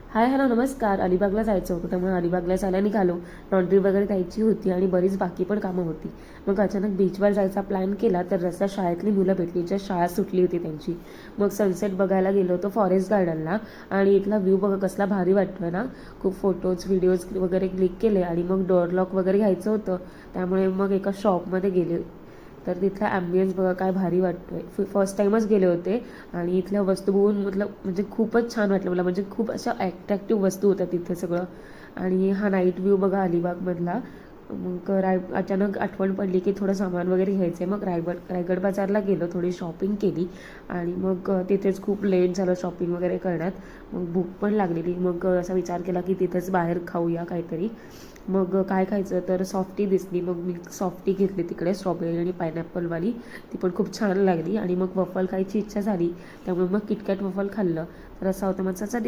Hi hello नमस्कार. अलिबागला जायचं होतं त्यामुळे अलिबागला जायला निघालो. लॉन्ड्री वगैरे द्यायची होती आणि बरीच बाकी पण कामं होती. मग अचानक बीचवर जायचा प्लॅन केला तर रस्त्यात शाळेतली मुलं भेटली ज्या शाळा सुटली होती त्यांची. मग सनसेट बघायला गेलो होतो फॉरेस्ट गार्डनला आणि इथला व्ह्यू बघा कसला भारी वाटतोय ना. खूप फोटोज व्हिडिओज वगैरे क्लिक केले आणि मग डोअर लॉक वगैरे घ्यायचं होतं त्यामुळे मग एका शॉपमध्ये गेले. तर तिथला ॲम्बियन्स बघा काय भारी वाटतोय. फर्स्ट टाईमच गेले होते आणि इथल्या वस्तू बघून म्हणजे खूपच छान वाटलं मला. म्हणजे खूप अशा ॲट्रॅक्टिव्ह वस्तू होत्या तिथे सगळं. आणि हा नाईट व्ह्यू बघा अलिबागमधला. मग अचानक आठवण पडली की थोडं सामान वगैरे घ्यायचं आहे. मग रायगड बाजारला गेलो, थोडी शॉपिंग केली आणि मग तिथेच खूप लेट झालं शॉपिंग वगैरे करण्यात. मग भूक पण लागलेली. मग असा विचार केला की तिथेच बाहेर खाऊया काहीतरी. मग काय खायचं तर सॉफ्टी दिसली. मग मी सॉफ्टी घेतली तिकडे स्ट्रॉबेरी आणि पायनॅपलवाली. ती पण खूप छान लागली आणि मग वफल खायची इच्छा झाली त्यामुळे मग किटकॅट वफल खाल्लं. तर असा होता माझा दिवस.